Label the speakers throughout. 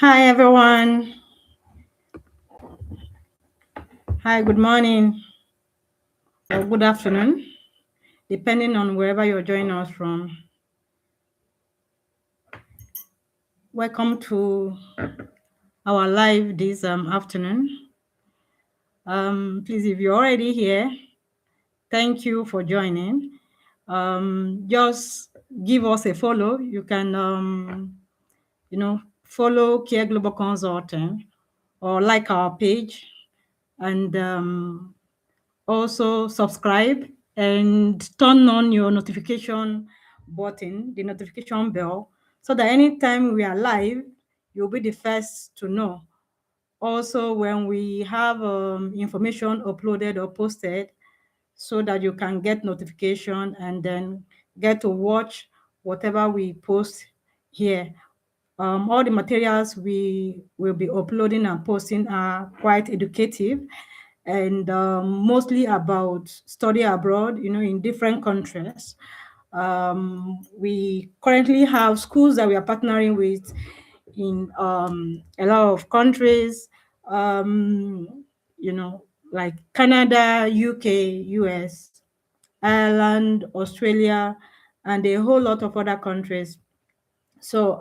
Speaker 1: Hi, everyone. Hi, good morning or good afternoon, depending on wherever you're joining us from. Welcome to our live this afternoon. Please, if you're already here, thank you for joining. Just give us a follow. You can, follow Care Global Consulting or like our page and also subscribe and turn on your notification button, the notification bell, so that anytime we are live, you'll be the first to know. Also, when we have information uploaded or posted, so that you can get notification and then get to watch whatever we post here. All the materials we will be uploading and posting are quite educative and mostly about study abroad, in different countries. We currently have schools that we are partnering with in a lot of countries, like Canada, UK, US, Ireland, Australia, and a whole lot of other countries. So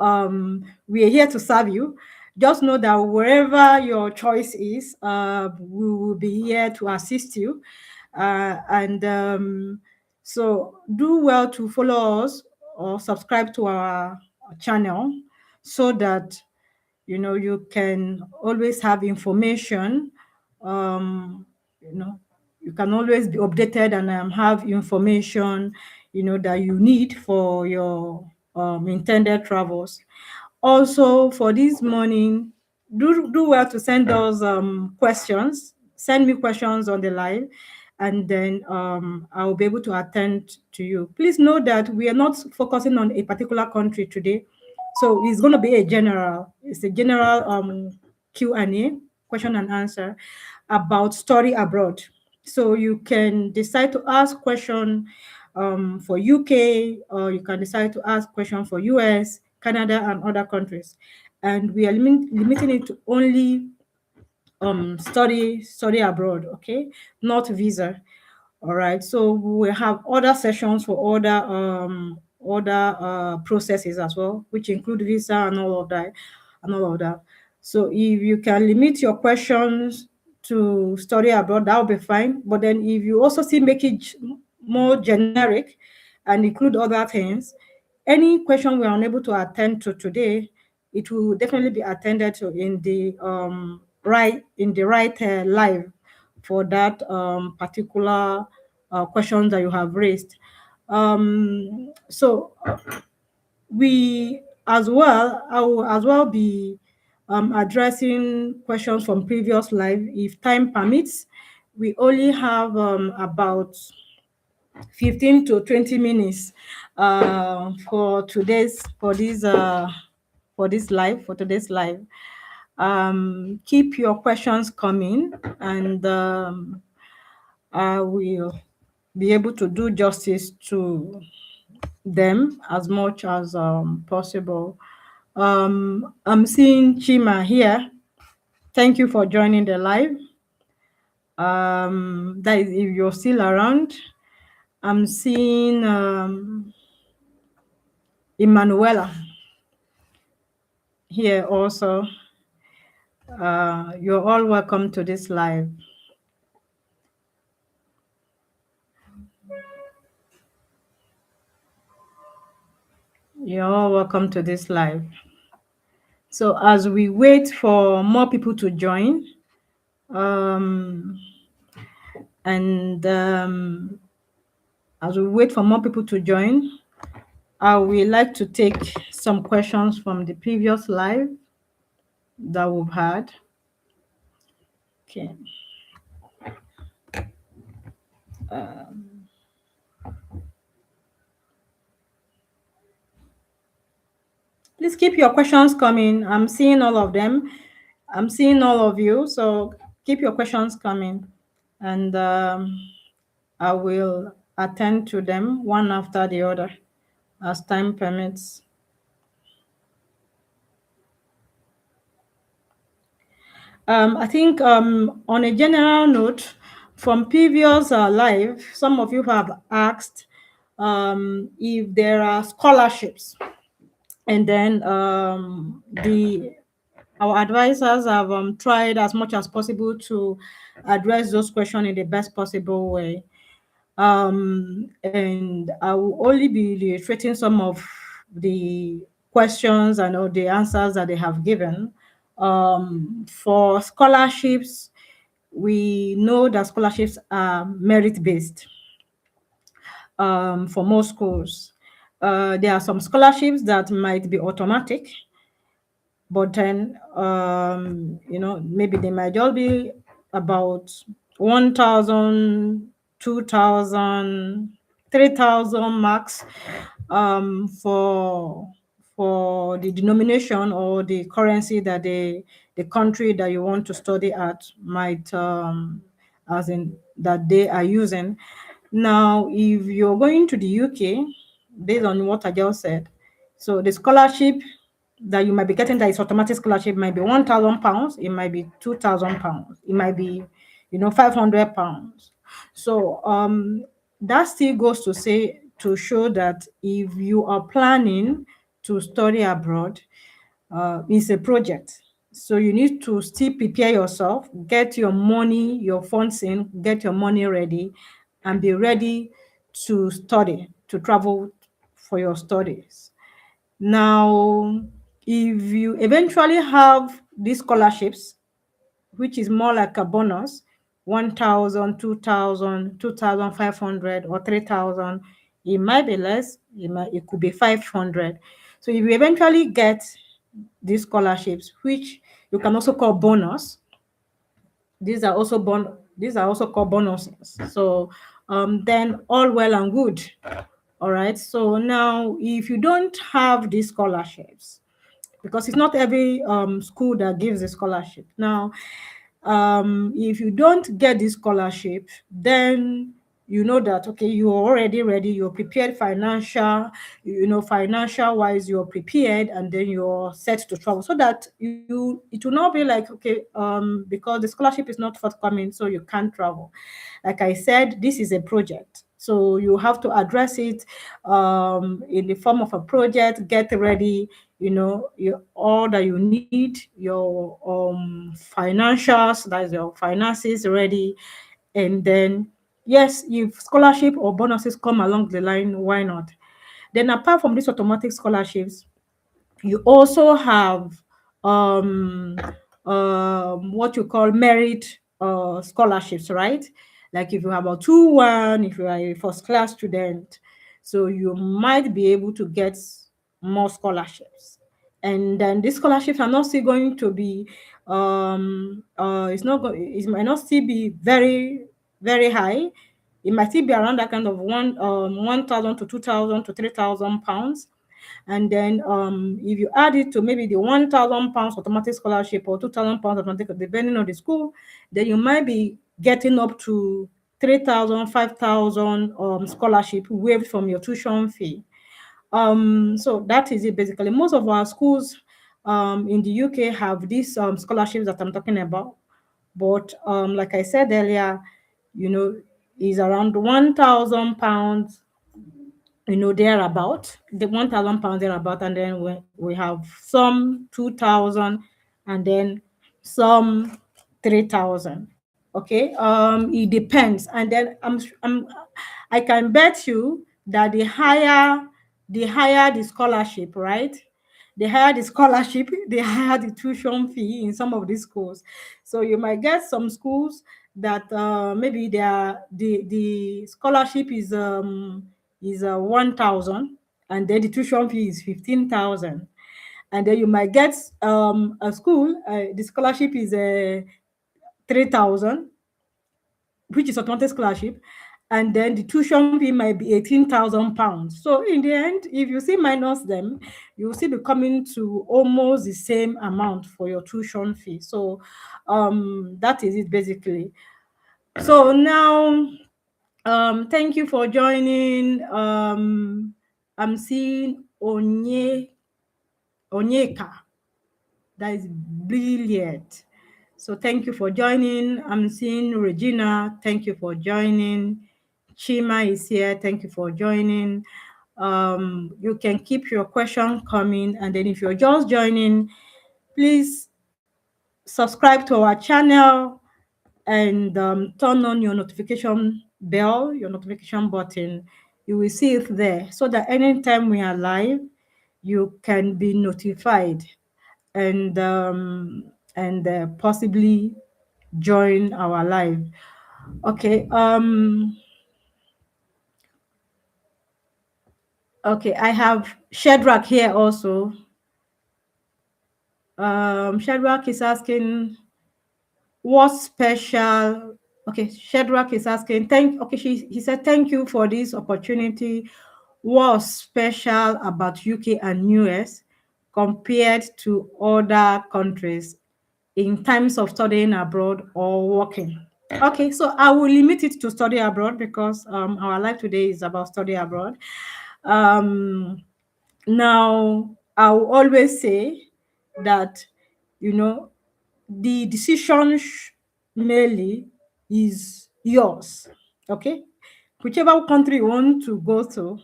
Speaker 1: we are here to serve you. Just know that wherever your choice is, we will be here to assist you. And so do well to follow us or subscribe to our channel so that you can always have information. um, you know you can always be updated and have information that you need for your intended travels. Also, for this morning, do well to send us questions. Send me questions on the live, and then I'll be able to attend to you. Please know that we are not focusing on a particular country today, so it's going to be it's a general Q&A, question and answer, about study abroad. So you can decide to ask question for UK, or you can decide to ask question for US, Canada, and other countries. And we are limiting it to only study abroad, okay, not visa. All right, so we have other sessions for other processes as well, which include visa and all of that. So if you can limit your questions to study abroad, that will be fine. But then if you also see make it more generic and include other things, any question we are unable to attend to today, it will definitely be attended to in the right live for that particular questions that you have raised. So we as well, I will as well be addressing questions from previous live if time permits. We only have about 15 to 20 minutes for today's live. Keep your questions coming, and I will be able to do justice to them as much as possible. I'm seeing Chima here. Thank you for joining the live. That is, if you're still around. I'm seeing Emanuela here also. You're all welcome to this live. You're all welcome to this live. So as we wait for more people to join, and as we wait for more people to join, I would like to take some questions from the previous live that we've had. Okay. Please keep your questions coming. I'm seeing all of them. I'm seeing all of you. So keep your questions coming, and I will attend to them one after the other as time permits. I think on a general note, from previous live, some of you have asked if there are scholarships, and then the our advisors have tried as much as possible to address those questions in the best possible way. And I will only be reiterating some of the questions and all the answers that they have given. For scholarships, we know that scholarships are merit based for most schools. There are some scholarships that might be automatic, but then maybe they might all be about 1,000, 2,000, 3,000 marks for the denomination or the currency that the country that you want to study at might as in that they are using. Now if you're going to the UK, based on what I just said, so the scholarship that you might be getting, that is automatic scholarship, might be £1,000, it might be £2,000, it might be £500. So that still goes to say, to show that if you are planning to study abroad, it's a project. So you need to still prepare yourself, get your money, your funds in, get your money ready, and be ready to study, to travel for your studies. Now, if you eventually have these scholarships, which is more like a bonus, 1,000, 2,000, 2,500, or 3,000, it might be less, it could be 500. So if you eventually get these scholarships, which you can also call bonus, these are also called bonuses. So then all well and good. All right. So now, if you don't have these scholarships, because it's not every school that gives a scholarship. Now, if you don't get this scholarship, then you know that, okay, you're already ready, you're prepared financial wise, you're prepared, and then you're set to travel, so that it will not be like, okay, because the scholarship is not forthcoming, so you can't travel. Like I said, this is a project, so you have to address it in the form of a project. Get ready, all that you need, your financials, that's your finances ready. And then, yes, if scholarship or bonuses come along the line, why not? Then apart from these automatic scholarships, you also have um, what you call merit scholarships, right? Like if you have a 2-1, if you are a first class student, so you might be able to get more scholarships. And then these scholarships are not still going to be it might not still be very, very high. It might still be around that kind of 1,000 to 2,000 to 3,000 pounds. And then if you add it to maybe the £1,000 automatic scholarship or £2,000 automatic, depending on the school, then you might be getting up to 3,000, 5,000 scholarship waived from your tuition fee. So that is it basically. Most of our schools in the UK have these scholarships that I'm talking about. But like I said earlier, is around £1,000, thereabout, the £1,000 thereabout, and then we have some 2,000, and then some 3,000. Okay, it depends, and then I can bet you that the higher the scholarship, right? The higher the scholarship, the higher the tuition fee in some of these schools. So you might get some schools that maybe the scholarship is 1,000, and then the tuition fee is 15,000. And then you might get a school, the scholarship is 3,000, which is automatic scholarship, and then the tuition fee might be £18,000. So in the end, if you see minus them, you will still be coming to almost the same amount for your tuition fee. So that is it basically. So now, thank you for joining. I'm seeing Onyeka. That is brilliant. So thank you for joining. I'm seeing Regina. Thank you for joining. Chima is here. Thank you for joining. You can keep your question coming. And then if you're just joining, please subscribe to our channel and turn on your notification bell, your notification button. You will see it there so that anytime we are live, you can be notified and possibly join our live. Okay. Okay. I have Shadrach here also. Shadrach is asking, what's special? Okay, Shadrach is asking, he said, thank you for this opportunity. What's special about UK and US compared to other countries in terms of studying abroad or working? Okay, so I will limit it to study abroad because our life today is about study abroad. Um, Now, I will always say that, you know, the decision mainly is yours. Okay, whichever country you want to go to,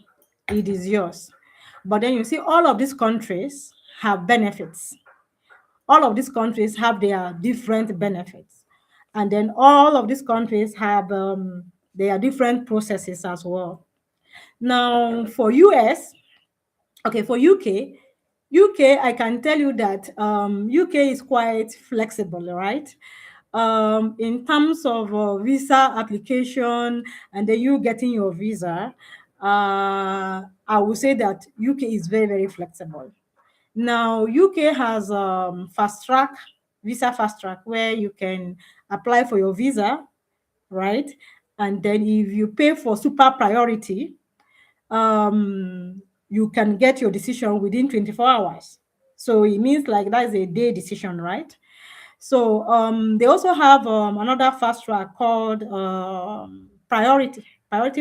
Speaker 1: it is yours. But then you see, all of these countries have benefits. All of these countries have their different benefits, and then all of these countries have their different processes as well. Now, for US, okay, for UK, I can tell you that UK is quite flexible, right? In terms of visa application and then you getting your visa, I would say that UK is very, very flexible. Now, UK has visa fast track, where you can apply for your visa, right? And then if you pay for super priority, you can get your decision within 24 hours. So it means like that is a day decision, right? So they also have another fast track called priority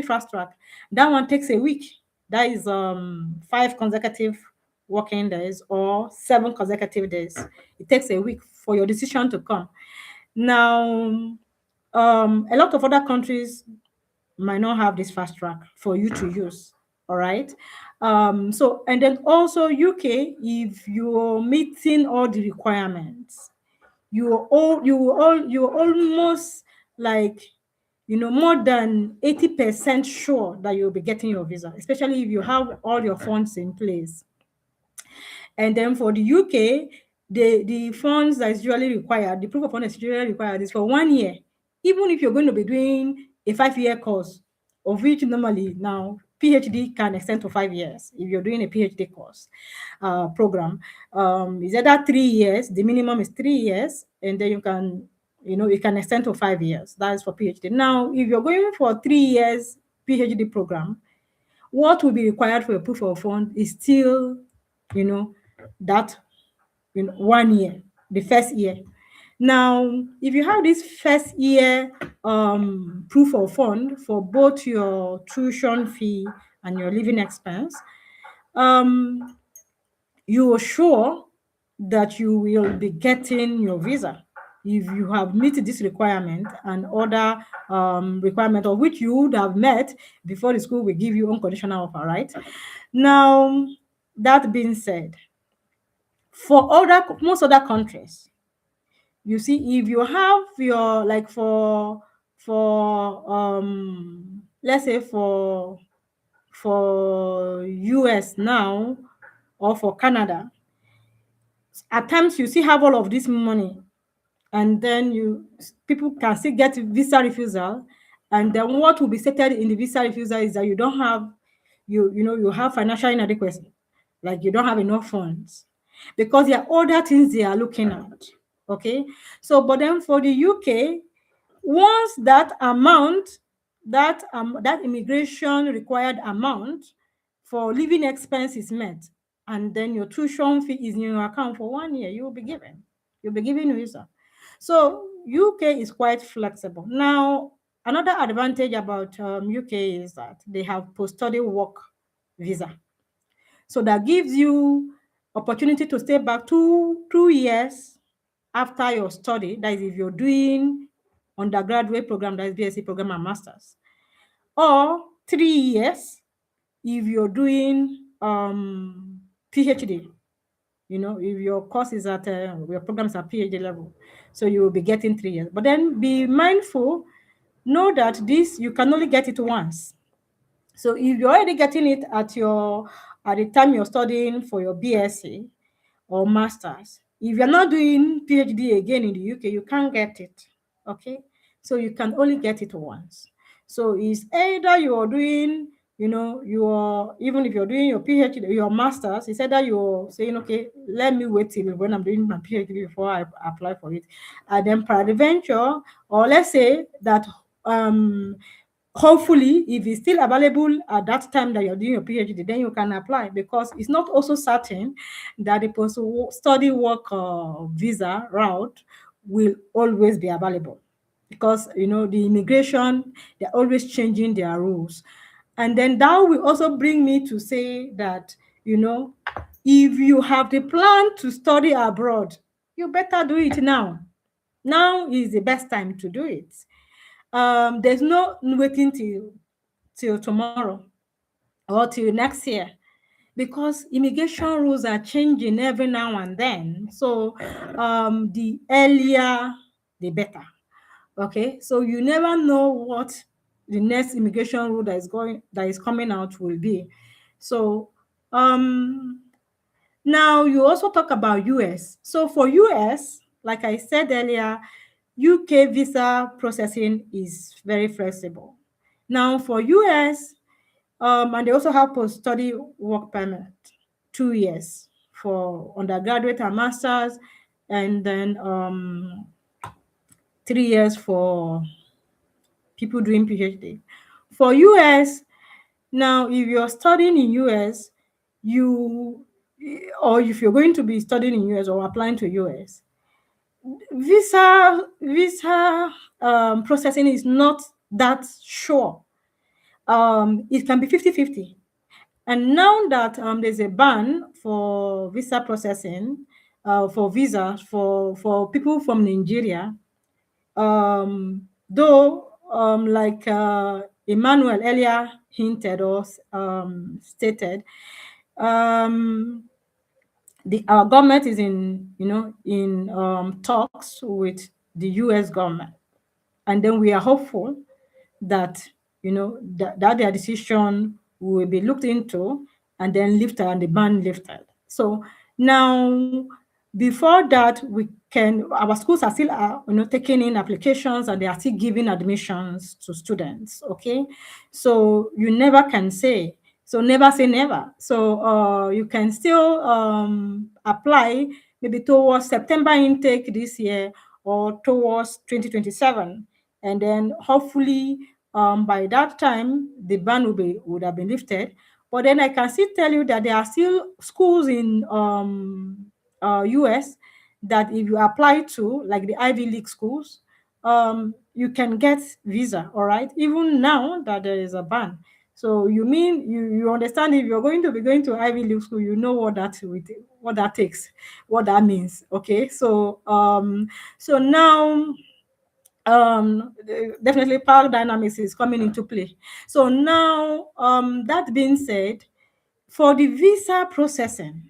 Speaker 1: fast track. That one takes a week. That is 5 consecutive working days or 7 consecutive days. It takes a week for your decision to come. Now, a lot of other countries might not have this fast track for you to use. All right. So, and then also UK, if you're meeting all the requirements, you're almost like, more than 80% sure that you'll be getting your visa, especially if you have all your funds in place. And then for the UK, the funds that is usually required, the proof of funds that is usually required is for 1 year. Even if you're going to be doing a 5-year course, of which normally now PhD can extend to 5 years if you're doing a PhD course program. Is either 3 years, the minimum is 3 years, and then you can extend to 5 years. That is for PhD. Now, if you're going for 3 years PhD program, what will be required for a proof of fund is still, you know, that 1 year, the first year. Now, if you have this first year proof of fund for both your tuition fee and your living expense, um, you are sure that you will be getting your visa if you have met this requirement and other requirement of which you would have met before the school will give you unconditional offer, right? Now, that being said, for most other countries, you see, if you have your, like, for let's say for US now, or for Canada, at times you still have all of this money, and then people can still get visa refusal, and then what will be stated in the visa refusal is that you don't have, you have financial inadequacy, like you don't have enough funds, because there are other things they are looking at. Okay, so but then for the UK, once that immigration required amount for living expense is met, and then your tuition fee is in your account for 1 year, you'll be given visa. So UK is quite flexible. Now, another advantage about UK is that they have post-study work visa. So that gives you opportunity to stay back 2 years after your study, that is if you're doing undergraduate program, that is BSc program and masters, or 3 years if you're doing PhD. If your course is at your program is at PhD level, so you will be getting 3 years. But then be mindful, know that this you can only get it once. So if you're already getting it at the time you're studying for your BSc or masters, if you're not doing PhD again in the UK, you can't get it. Okay, so you can only get it once. So it's either you're doing, you're even if you're doing your PhD, your masters, it's either you're saying, okay, let me wait till when I'm doing my PhD before I apply for it, and then peradventure, or let's say that hopefully if it's still available at that time that you're doing your PhD, then you can apply, because it's not also certain that the post study work visa route will always be available, because the immigration, they're always changing their rules. And then that will also bring me to say that if you have the plan to study abroad, you better do it now. Now is the best time to do it. There's no waiting till tomorrow or till next year, because immigration rules are changing every now and then. So the earlier the better. Okay, so you never know what the next immigration rule that is coming out will be. So now you also talk about US. So for US, like I said earlier, UK visa processing is very flexible. Now for US, and they also have post-study work permit, 2 years for undergraduate and masters, and then 3 years for people doing PhD. For US, now if you're studying in US, you or if you're going to be studying in US or applying to US, visa processing is not that sure. It can be 50-50. And now that there's a ban for visa processing, for visas for people from Nigeria, though like Emmanuel earlier hinted or stated, our government is in talks with the US government, and then we are hopeful that that their decision will be looked into and then lifted, and the ban lifted. So now, before that, our schools are still taking in applications, and they are still giving admissions to students. Okay, so you never can say, so never say never. So you can still apply maybe towards September intake this year or towards 2027, and then hopefully by that time the ban would have been lifted. But then I can still tell you that there are still schools in US that if you apply to, like the Ivy League schools, you can get visa, all right, even now that there is a ban. So you mean you understand, if you're going to be going to Ivy League school, you know what that takes, what that means. Okay, so so now definitely power dynamics is coming into play. So now that being said, for the visa processing,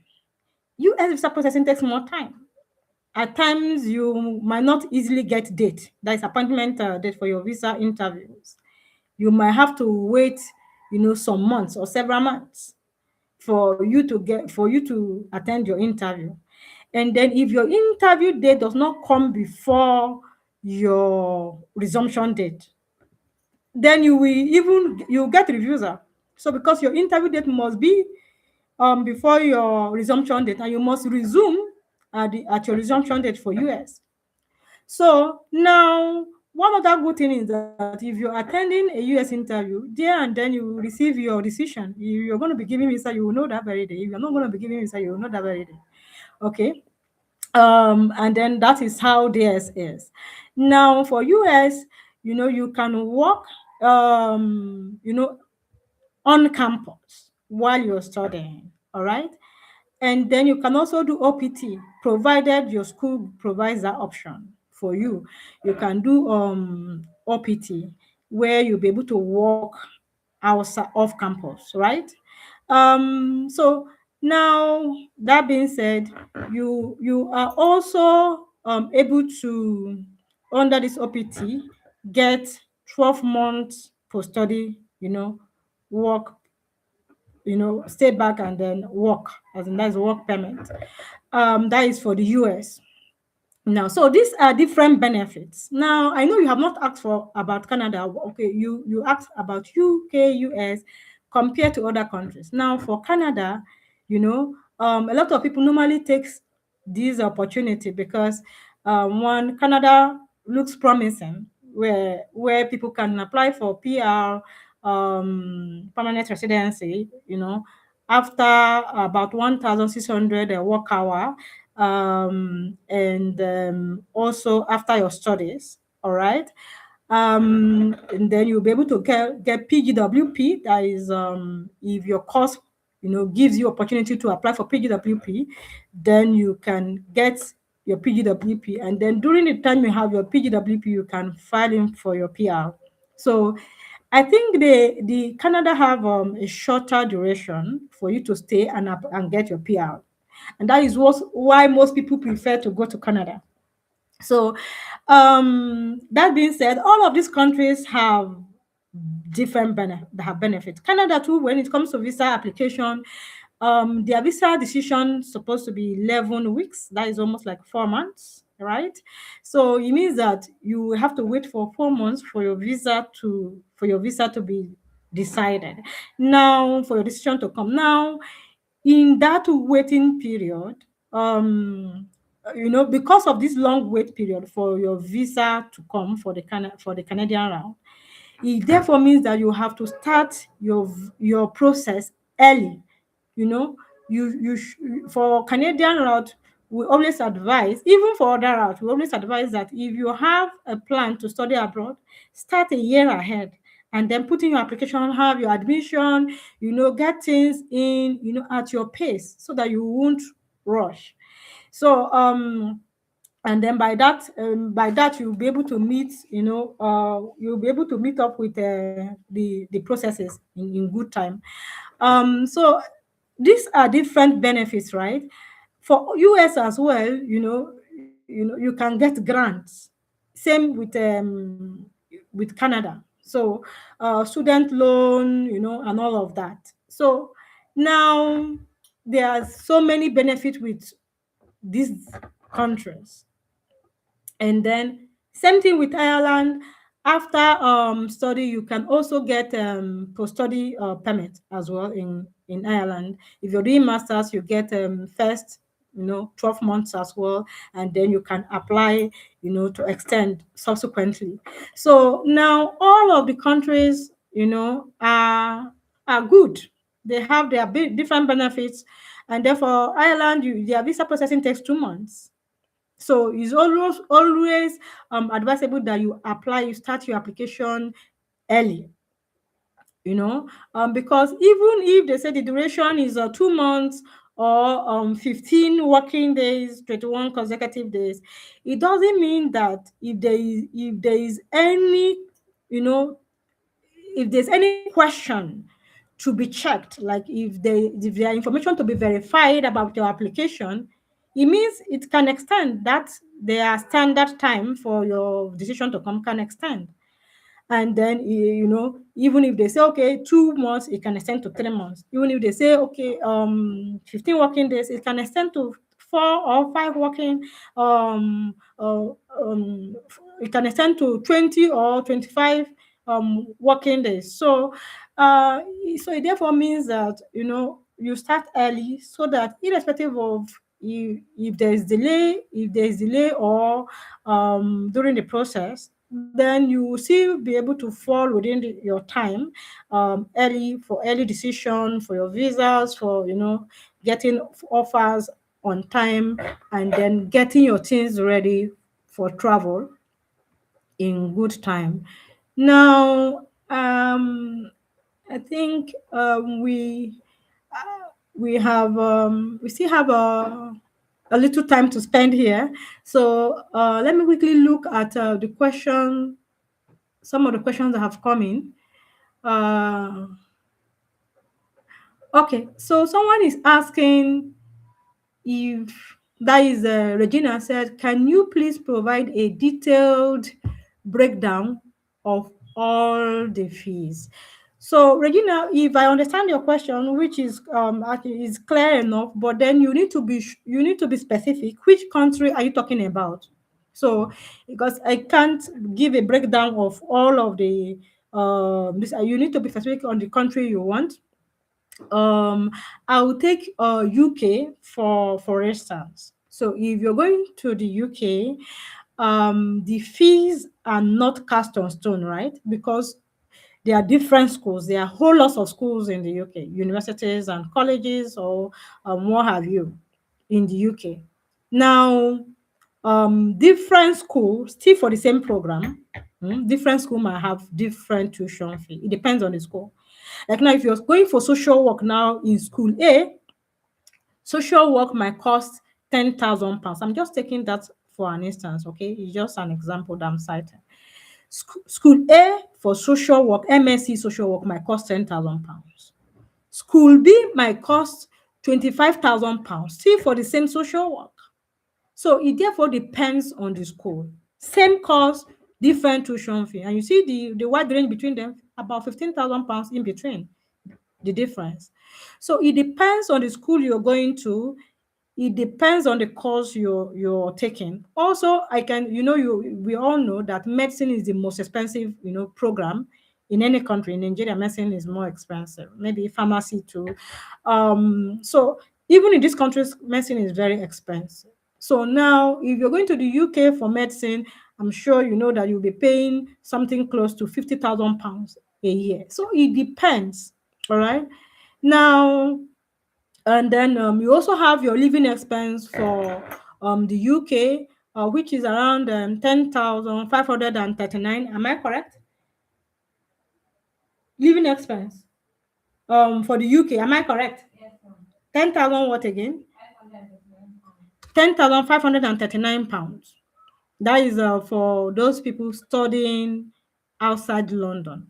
Speaker 1: US visa processing takes more time. At times you might not easily get date, that is appointment date for your visa interviews. You might have to wait some months or several months for you to attend your interview. And then if your interview date does not come before your resumption date, then you get refusal. So because your interview date must be before your resumption date, and you must resume at your resumption date for US. So now, one other good thing is that if you're attending a US interview, there and then you receive your decision. If you're going to be giving visa, you will know that very day. If you're not going to be giving visa, you will know that very day. Okay. And then that is how theirs is. Now for US, you can work, on campus while you're studying. All right. And then you can also do OPT, provided your school provides that option for you. You can do OPT, where you'll be able to walk outside off campus, right? So now, that being said, you are also able to, under this OPT, get 12 months post study, work, stay back and then work, as in that's work permit. That is for the US. Now, so these are different benefits. Now, I know you have not asked for about Canada. Okay, you asked about UK, US compared to other countries. Now, for Canada, a lot of people normally takes this opportunity because one, Canada looks promising, where people can apply for PR, permanent residency, after about 1,600 work hour, and also after your studies. All right. And then you'll be able to get PGWP. That is, if your course, gives you opportunity to apply for PGWP, then you can get your PGWP. And then during the time you have your PGWP, you can file in for your PR. So I think the Canada have a shorter duration for you to stay and get your PR, and that is why most people prefer to go to Canada. So, that being said, all of these countries have different benefits. Canada too, when it comes to visa application, their visa decision supposed to be 11 weeks. That is almost like 4 months, right? So it means that you have to wait for 4 months for your visa to be decided. Now, for your decision to come. Now, in that waiting period, because of this long wait period for your visa to come for the Canadian round, it therefore means that you have to start your process early. You know, for Canadian route, we always advise, even for other routes, we always advise that if you have a plan to study abroad, start a year ahead and then put in your application, have your admission, get things in, at your pace so that you won't rush. So, and then by that you'll be able to meet, you'll be able to meet up with the processes in good time. So these are different benefits, right? For US as well, you can get grants. Same with Canada. So student loan, and all of that. So now there are so many benefits with these countries. And then same thing with Ireland. After study, you can also get post-study permit as well in Ireland. If you're doing masters, you get first 12 months as well, and then you can apply to extend subsequently. So now all of the countries are good. They have their different benefits, and therefore Ireland, their visa processing takes 2 months. So it's always advisable that you start your application early, because even if they say the duration is 2 months or 15 working days, 21 consecutive days, it doesn't mean that if there is any, you know, if there's any question to be checked, like if there are information to be verified about your application, it means it can extend. That their standard time for your decision to come can extend. And then, even if they say, okay, 2 months, it can extend to 3 months. Even if they say, okay, 15 working days, it can extend to 4 or 5 working, uh, um, it can extend to 20 or 25 working days. Uh, so it therefore means that, you start early so that irrespective of if there is delay or during the process, then you will still be able to fall within your time, early decision for your visas, for getting offers on time, and then getting your things ready for travel in good time. Now, I think we still have a little time to spend here. So let me quickly look at the question, some of the questions that have come in. Uh, okay, so someone is asking if that is Regina said, can you please provide a detailed breakdown of all the fees? So Regina, if I understand your question, which is actually is clear enough, but then you need to be specific. Which country are you talking about? So because I can't give a breakdown of all of the this, you need to be specific on the country you want. um I will take UK for instance. So if you're going to the UK, the fees are not cast on stone, right? Because there are different schools. There are whole lots of schools in the UK, universities and colleges, or what have you, in the UK. Now, different schools still for the same program. Different school might have different tuition fee. It depends on the school. Like now, if you're going for social work now in school A, social work might cost £10,000. I'm just taking that for an instance, okay? It's just an example that I'm citing. School A for social work, MSc social work might cost £10,000. School B might cost £25,000, still for the same social work. So it therefore depends on the school. Same course, different tuition fee. And you see the wide range between them, about £15,000 in between, the difference. So it depends on the school you're going to. It depends on the course you're taking. Also, I can, we all know that medicine is the most expensive, program in any country. In Nigeria, medicine is more expensive. Maybe pharmacy too. So even in these countries, medicine is very expensive. So now, if you're going to the UK for medicine, I'm sure you know that you'll be paying something close to £50,000 a year. So it depends. All right. Now, and then you also have your living expense for the UK, which is around 10,539. Am I correct? Living expense for the UK. Am I correct? 10,000 what again? £10,539. That is for those people studying outside London.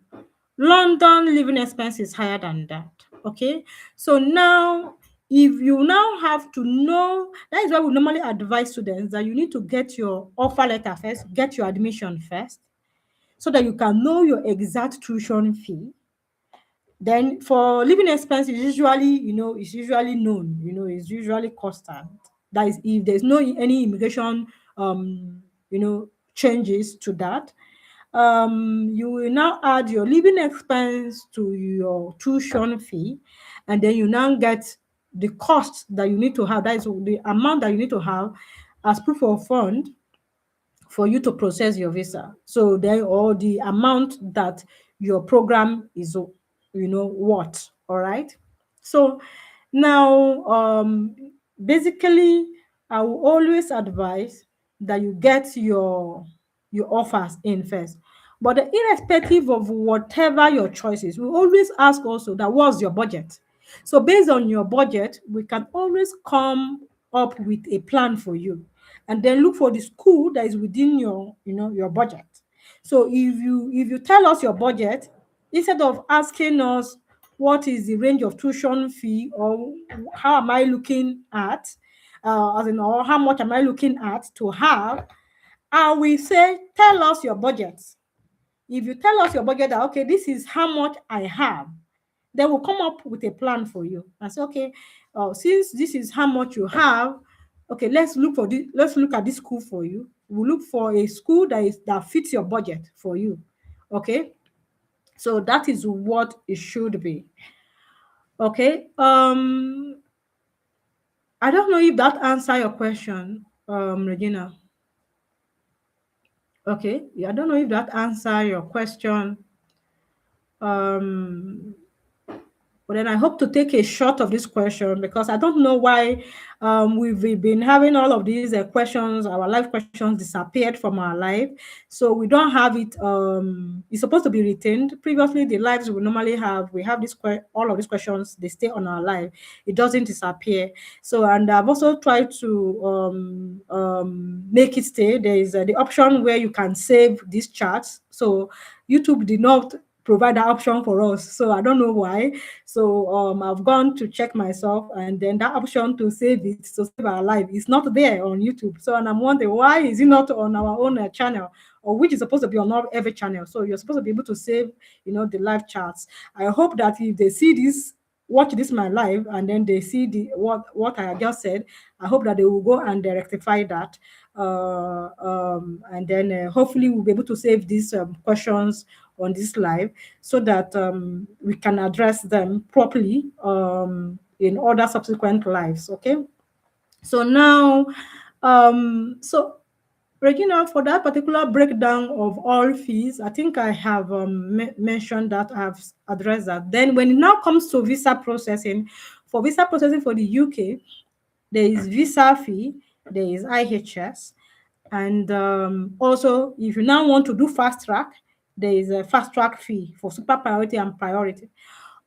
Speaker 1: London living expense is higher than that. Okay. So now, if you now have to know, that is why we normally advise students that you need to get your offer letter first, get your admission first, so that you can know your exact tuition fee. Then for living expense, it's usually known, it's usually constant. That is, if there's no any immigration, changes to that, you will now add your living expense to your tuition fee, and then you now get the cost that you need to have. That is the amount that you need to have as proof of fund for you to process your visa. So then, or the amount that your program is, what, all right? So now, basically, I will always advise that you get your offers in first. But irrespective of whatever your choice is, we always ask also that what's your budget. So based on your budget, we can always come up with a plan for you, and then look for the school that is within your budget. So if you tell us your budget, instead of asking us what is the range of tuition fee, or how am I looking at, as in, or how much am I looking at to have, I will say, tell us your budget. If you tell us your budget, that okay, this is how much I have, then we'll come up with a plan for you and say, okay, since this is how much you have, okay, let's look at this school for you. We'll look for a school that fits your budget for you. Okay. So that is what it should be. Okay. I don't know if that answer your question, Regina. Okay. Yeah, I don't know if that answer your question. Um But then I hope to take a shot of this question because I don't know why we've been having all of these questions. Our live questions disappeared from our life, so we don't have it. It's supposed to be retained. Previously, the lives we normally have, we have all of these questions. They stay on our live. It doesn't disappear. So, and I've also tried to make it stay. There is the option where you can save these charts. So YouTube did not provide that option for us. So I don't know why. So I've gone to check myself, and then that option to save it, to save our life, is not there on YouTube. So, and I'm wondering, why is it not on our own channel, or which is supposed to be on every channel? So you're supposed to be able to save, the live charts. I hope that if they see this, watch this my live, and then they see what I just said, I hope that they will go and rectify that, and then hopefully we'll be able to save these questions on this live, so that we can address them properly in other subsequent lives. Okay, so now so Regina, for that particular breakdown of all fees, I think I have mentioned that, I've addressed that. Then when it now comes to visa processing, for the UK, there is visa fee, there is IHS, and also if you now want to do fast track, there is a fast track fee for super priority and priority.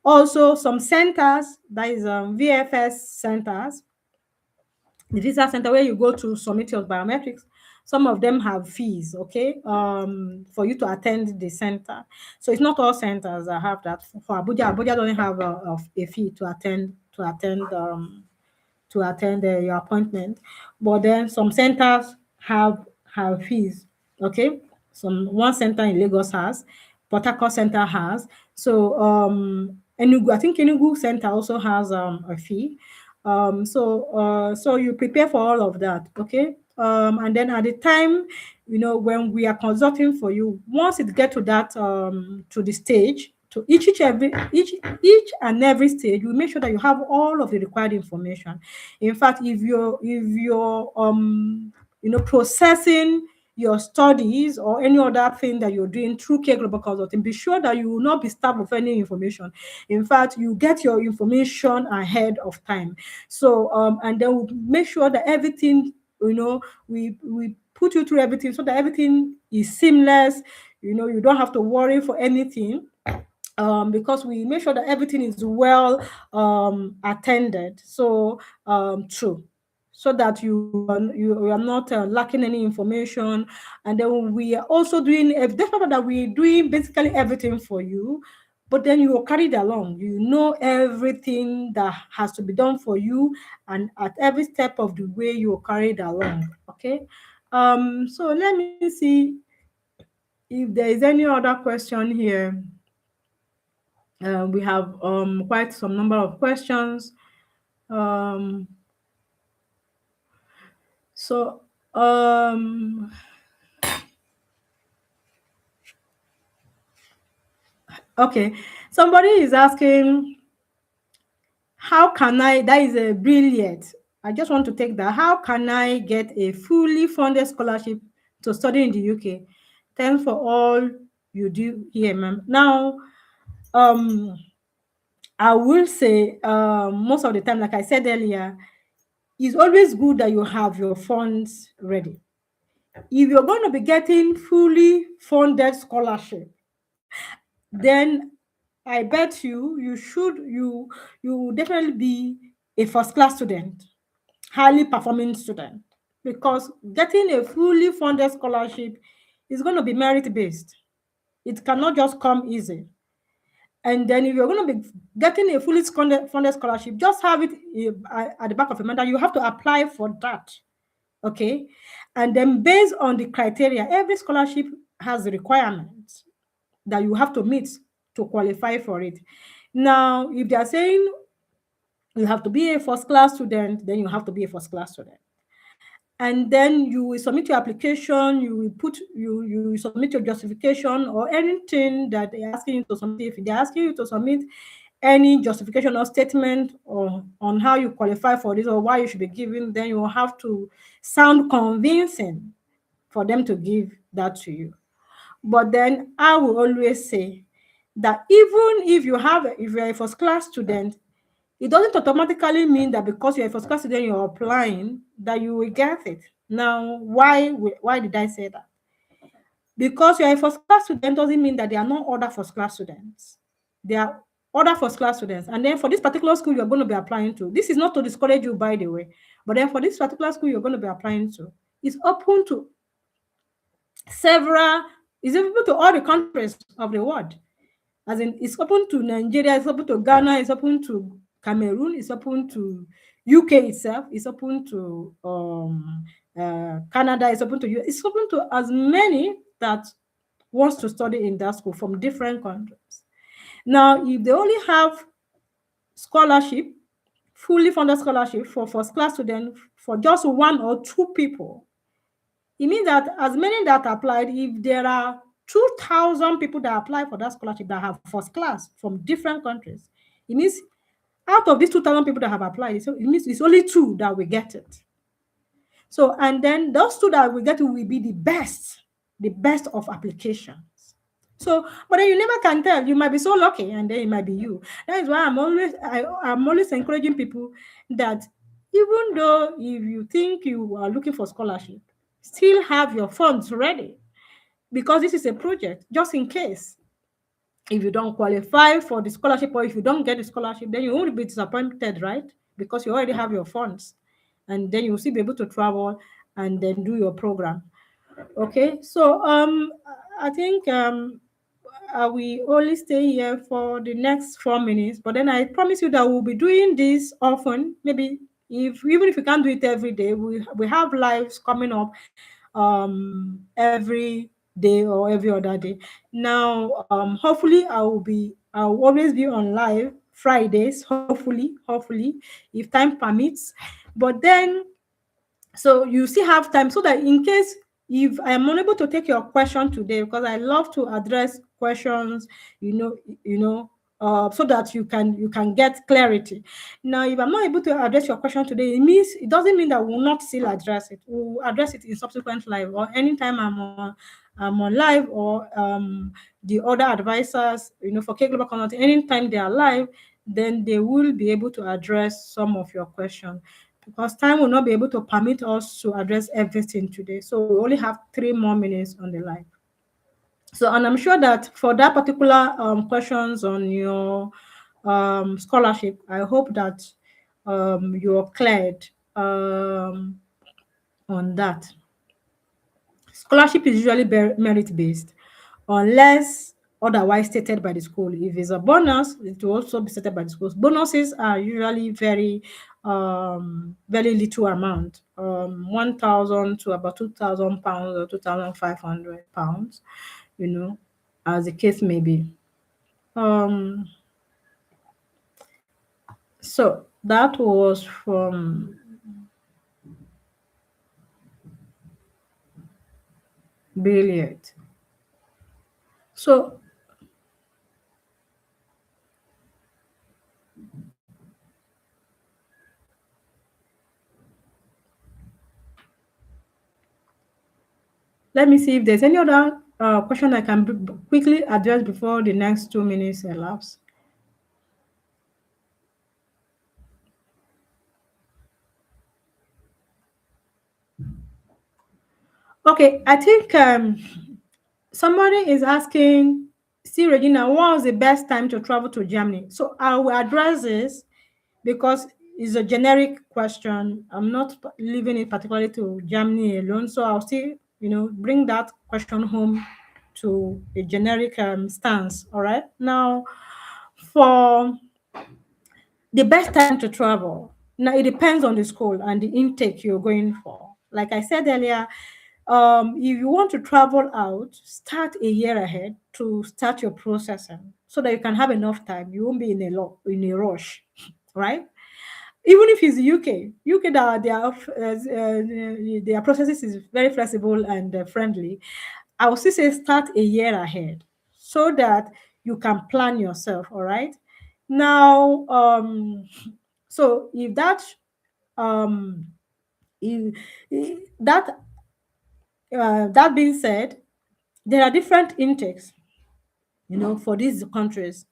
Speaker 1: Also, some centers, that is VFS centers, the visa center where you go to submit your biometrics, some of them have fees, okay, for you to attend the center. So it's not all centers that have that. For Abuja doesn't have a fee to attend your appointment. But then some centers have fees. Okay, one center in Lagos has, Port Harcourt Center has. So Enugu, I think Enugu Center also has a fee. So you prepare for all of that. Okay. And then at the time, when we are consulting for you, once it get to that to the stage, to each and every stage, we make sure that you have all of the required information. In fact, if you're processing your studies or any other thing that you're doing through Care Global Consulting, be sure that you will not be starved of any information. In fact, you get your information ahead of time. So and then we make sure that everything, we put you through everything so that everything is seamless. You don't have to worry for anything, because we make sure that everything is well attended. So true, so that you are not lacking any information. And then we are also doing, if that's that we're doing basically everything for you, but then you are carried along. You know everything that has to be done for you, and at every step of the way you are carried along. Okay. So let me see if there is any other question here. We have quite some number of questions. Um, so, okay, somebody is asking, how can I, that is a brilliant, I just want to take that. How can I get a fully funded scholarship to study in the UK? Thanks for all you do here, ma'am. Now, I will say, most of the time, like I said earlier, it's always good that you have your funds ready. If you're going to be getting fully funded scholarship, then I bet you will definitely be a first class student, highly performing student, because getting a fully funded scholarship is going to be merit based. It cannot just come easy. And then if you're going to be getting a fully funded scholarship, just have it at the back of your mind that you have to apply for that. Okay. And then based on the criteria, every scholarship has requirements that you have to meet to qualify for it. Now, if they are saying you have to be a first class student, then you have to be a first class student. And then you will submit your application, you submit your justification or anything that they're asking you to submit. If they're asking you to submit any justification or statement or on how you qualify for this or why you should be given, then you will have to sound convincing for them to give that to you. But then I will always say that even if you're a first class student, it doesn't automatically mean that because you're a first class student you're applying that you will get it. Now, why did I say that? Because you're a first class student doesn't mean that there are no other first class students. There are other first class students. And then for this particular school you're going to be applying to, this is not to discourage you, by the way, but then for this particular school you're going to be applying to, it's open to several, it's open to all the countries of the world. As in, it's open to Nigeria, it's open to Ghana, it's open to Cameroon, it's open to UK itself, it's open to Canada, it's open to you. It's open to as many that wants to study in that school from different countries. Now, if they only have scholarship, fully funded scholarship for first class students for just one or two people, it means that as many that applied, if there are 2,000 people that apply for that scholarship that have first class from different countries, it means out of these 2,000 people that have applied, so it means it's only two that will get it. So, and then those two that will get it will be the best of applications. So, but then you never can tell. You might be so lucky, and then it might be you. That is why I'm always encouraging people that even though if you think you are looking for scholarship, still have your funds ready, because this is a project just in case. If you don't qualify for the scholarship or if you don't get the scholarship, then you won't be disappointed, right? Because you already have your funds, and then you'll still be able to travel and then do your program. Okay, so I think we only stay here for the next 4 minutes, but then I promise you that we'll be doing this often. Maybe if even if we can't do it every day, we have lives coming up every day or every other day. Now, hopefully I'll always be on live Fridays, hopefully, if time permits. But then, so you still have time, so that in case if I am unable to take your question today, because I love to address questions, you know, so that you can get clarity. Now, if I'm not able to address your question today, it doesn't mean that we'll not still address it. We'll address it in subsequent live, or anytime I'm on live, or the other advisors, for K Global Consulting, anytime they are live, then they will be able to address some of your questions, because time will not be able to permit us to address everything today. So we only have 3 more minutes on the live. So, and I'm sure that for that particular questions on your scholarship, I hope that you're cleared on that. Scholarship is usually merit-based, unless otherwise stated by the school. If it's a bonus, it will also be stated by the schools. Bonuses are usually very little amount, 1,000 to about 2,000 pounds or 2,500 pounds, as the case may be. So that was from Billiard. So let me see if there's any other question I can quickly address before the next 2 minutes elapse. Okay, I think somebody is asking, see, Regina, what was the best time to travel to Germany? So I will address this because it's a generic question. I'm not leaving it particularly to Germany alone. So I'll still, bring that question home to a generic stance. All right. Now, for the best time to travel, now it depends on the school and the intake you're going for. Like I said earlier, if you want to travel out, start a year ahead to start your processing so that you can have enough time. You won't be in a rush, right? Even if it's UK, that their processes is very flexible and friendly. I would still say start a year ahead so that you can plan yourself. All right. Now, so if that um, that being said, there are different intakes. for these countries.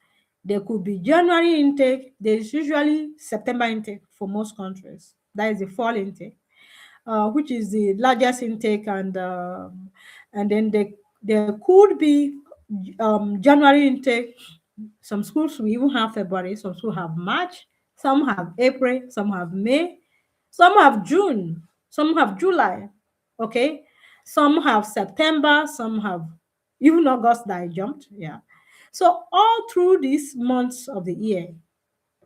Speaker 1: There could be January intake. There's usually September intake for most countries. That is the fall intake, which is the largest intake, and then there could be January intake. Some schools will even have February, some schools have March, some have April, some have May, some have June, some have July. Okay, some have September, some have even August that I jumped. Yeah. So all through these months of the year,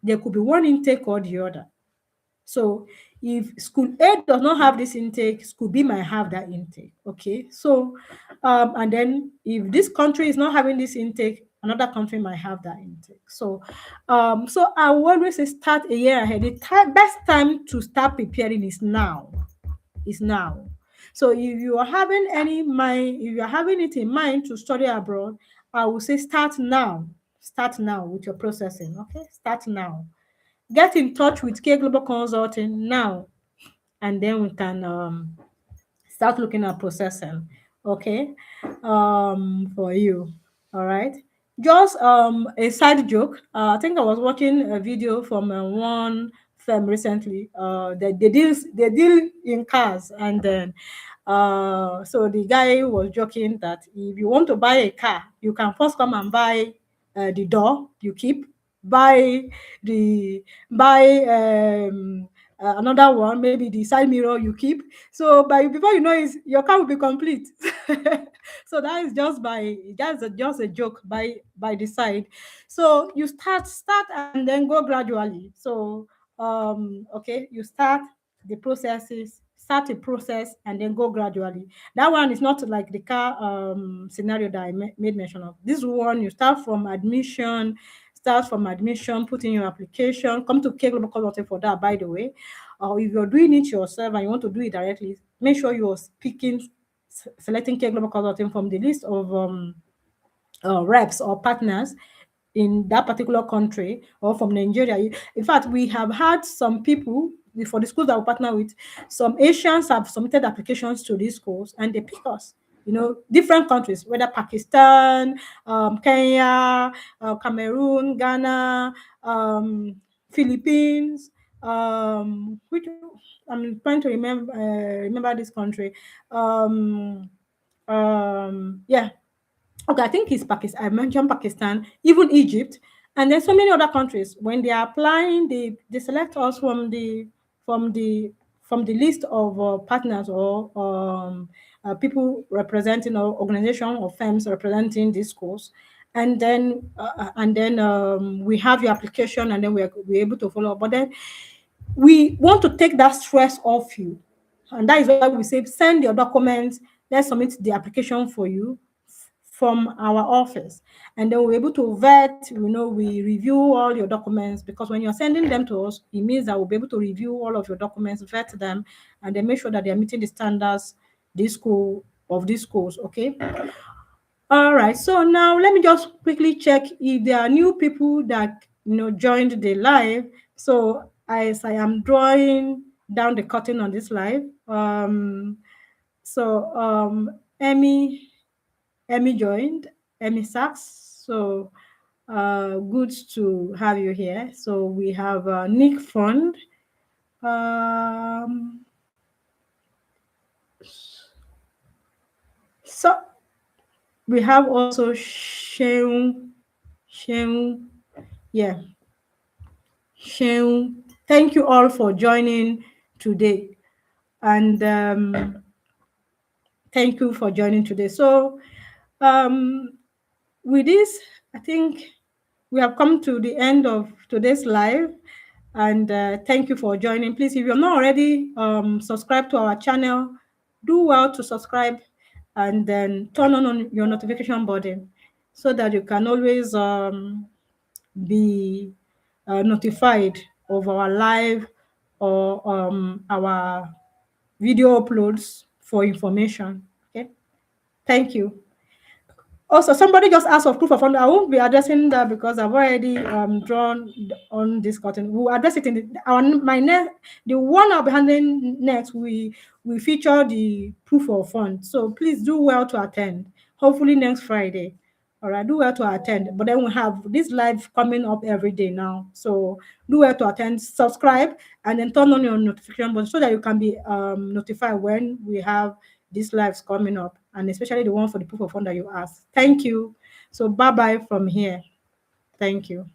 Speaker 1: there could be one intake or the other. So if school A does not have this intake, school B might have that intake. Okay. So and then if this country is not having this intake, another country might have that intake. So I will always say start a year ahead. The best time to start preparing is now. Is now. So if you are having any mind, if you are having it in mind to study abroad, I will say start now. Start now with your processing. Okay, start now. Get in touch with K Global Consulting now, and then we can start looking at processing. Okay, for you. All right. Just a side joke. I think I was watching a video from one firm recently. They deal in cars, and then so the guy was joking that if you want to buy a car, you can first come and buy the door you keep, buy the buy another one, maybe the side mirror you keep. So by before you know it, your car will be complete. So that is just a joke by the side. So you start and then go gradually. So okay, you start the processes, start a process and then go gradually. That one is not like the car scenario that I made mention of. This one, you start from admission, put in your application, come to K Global Consulting for that, by the way. Or if you're doing it yourself and you want to do it directly, make sure you're selecting K Global Consulting from the list of reps or partners in that particular country or from Nigeria. In fact, we have had some people for the schools that we partner with, some Asians have submitted applications to these schools and they pick us. Different countries, whether Pakistan, Kenya, Cameroon, Ghana, Philippines, which I'm trying to remember this country. Yeah, okay, I think it's Pakistan. I mentioned Pakistan, even Egypt, and then so many other countries. When they are applying, they select us from the from the list of partners or people representing or organization or firms representing these schools, and then we have your application, and then we're able to follow up. But then we want to take that stress off you, and that is why we say send your documents. Let's submit the application for you from our office, and then we're able to vet. We review all your documents, because when you're sending them to us, it means that we'll be able to review all of your documents, vet them, and then make sure that they're meeting the standards these schools. Okay. All right, so now let me just quickly check if there are new people that joined the live. So as I am drawing down the curtain on this live, so Emmy joined, Emmy Sachs. So good to have you here. So we have Nick Fund. So we have also Sheung. Yeah. Sheung. Thank you all for joining today. And thank you for joining today. So with this, I think we have come to the end of today's live. And thank you for joining. Please, if you're not already subscribed to our channel, do well to subscribe and then turn on your notification button so that you can always be notified of our live or our video uploads for information. Okay, thank you. Also, somebody just asked of proof of fund. I won't be addressing that because I've already drawn on this curtain. We'll address it in the one I'll be handling next. We feature the proof of fund. So please do well to attend. Hopefully next Friday. All right, do well to attend. But then we have this live coming up every day now. So do well to attend, subscribe, and then turn on your notification button so that you can be notified when we have these lives coming up, and especially the one for the proof of fund that you asked. Thank you. So bye bye from here. Thank you.